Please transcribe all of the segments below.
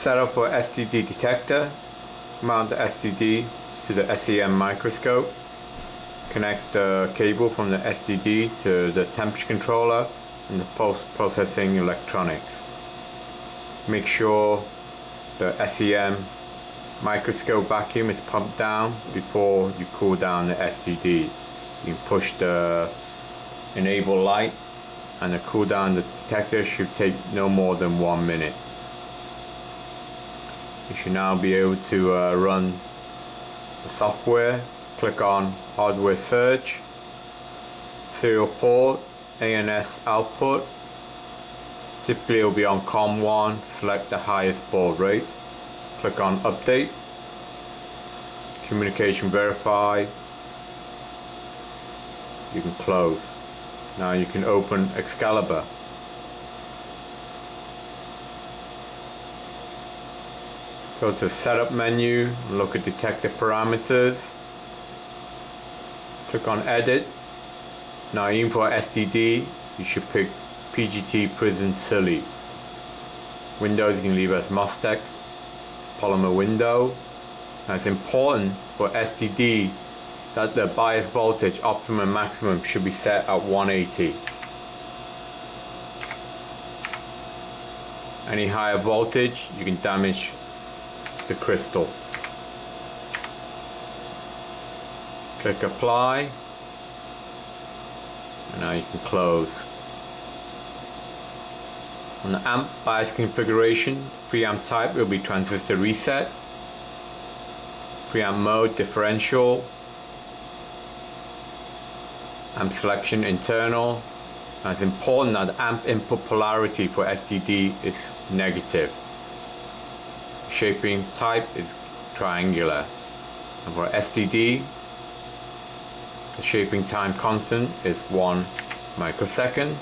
Setup for SDD Detector. Mount the SDD to the SEM microscope. Connect the cable from the SDD to the temperature controller and the post-processing electronics. Make sure the SEM microscope vacuum is pumped down before you cool down the SDD. You can push the enable light and the cool down the detector should take no more than 1 minute. You should now be able to run the software. Click on hardware search, serial port, ANS output. Typically it will be on COM1. Select the highest baud rate. Click on update, communication verified. You can close. Now you can open Excalibur. Go to the setup menu, look at detector parameters. Click on edit. Now even for SDD, you should pick PGT Prism Silly. Windows you can leave as Mustec, polymer window. Now it's important for SDD that the bias voltage optimum and maximum should be set at 180. Any higher voltage you can damage the crystal. Click apply and now you can close. On the amp bias configuration, preamp type will be transistor reset, preamp mode differential, amp selection internal. Now it's important that the amp input polarity for SDD is negative. Shaping type is triangular, and for SDD the shaping time constant is 1 microsecond.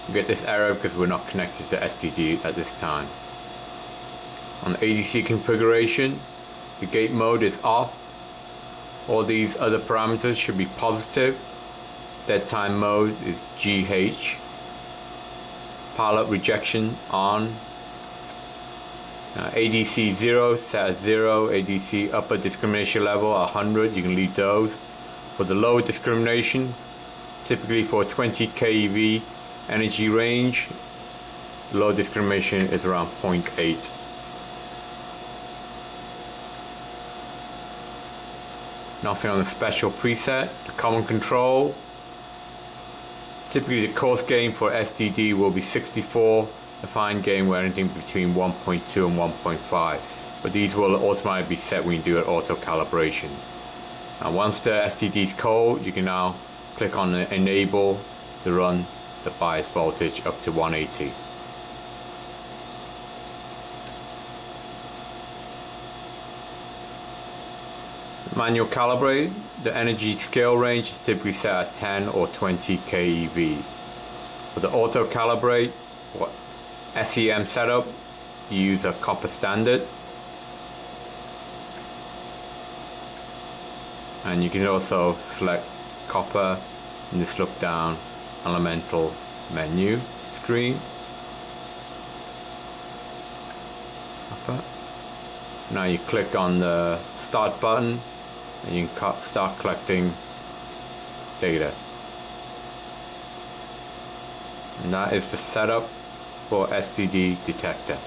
We get this error because we're not connected to SDD at this time. On the ADC configuration, the gate mode is off. All these other parameters should be positive. Dead time mode is GH. Pilot rejection on. ADC 0 set at 0. ADC upper discrimination level 100. You can leave those. For the lower discrimination, typically for 20 keV energy range, low discrimination is around 0.8. Nothing on the special preset. The common control. Typically the coarse gain for SDD will be 64. The fine gain will anything between 1.2 and 1.5. But these will automatically be set when you do an auto calibration. And once the SDD is cold, you can now click on the enable to run the bias voltage up to 180. Manual calibrate, the energy scale range is typically set at 10 or 20 keV. For the auto calibrate, for SEM setup, you use a copper standard. And you can also select copper in this look down elemental menu screen. Copper. Now you click on the start button and you can start collecting data. And that is the setup for SDD detector.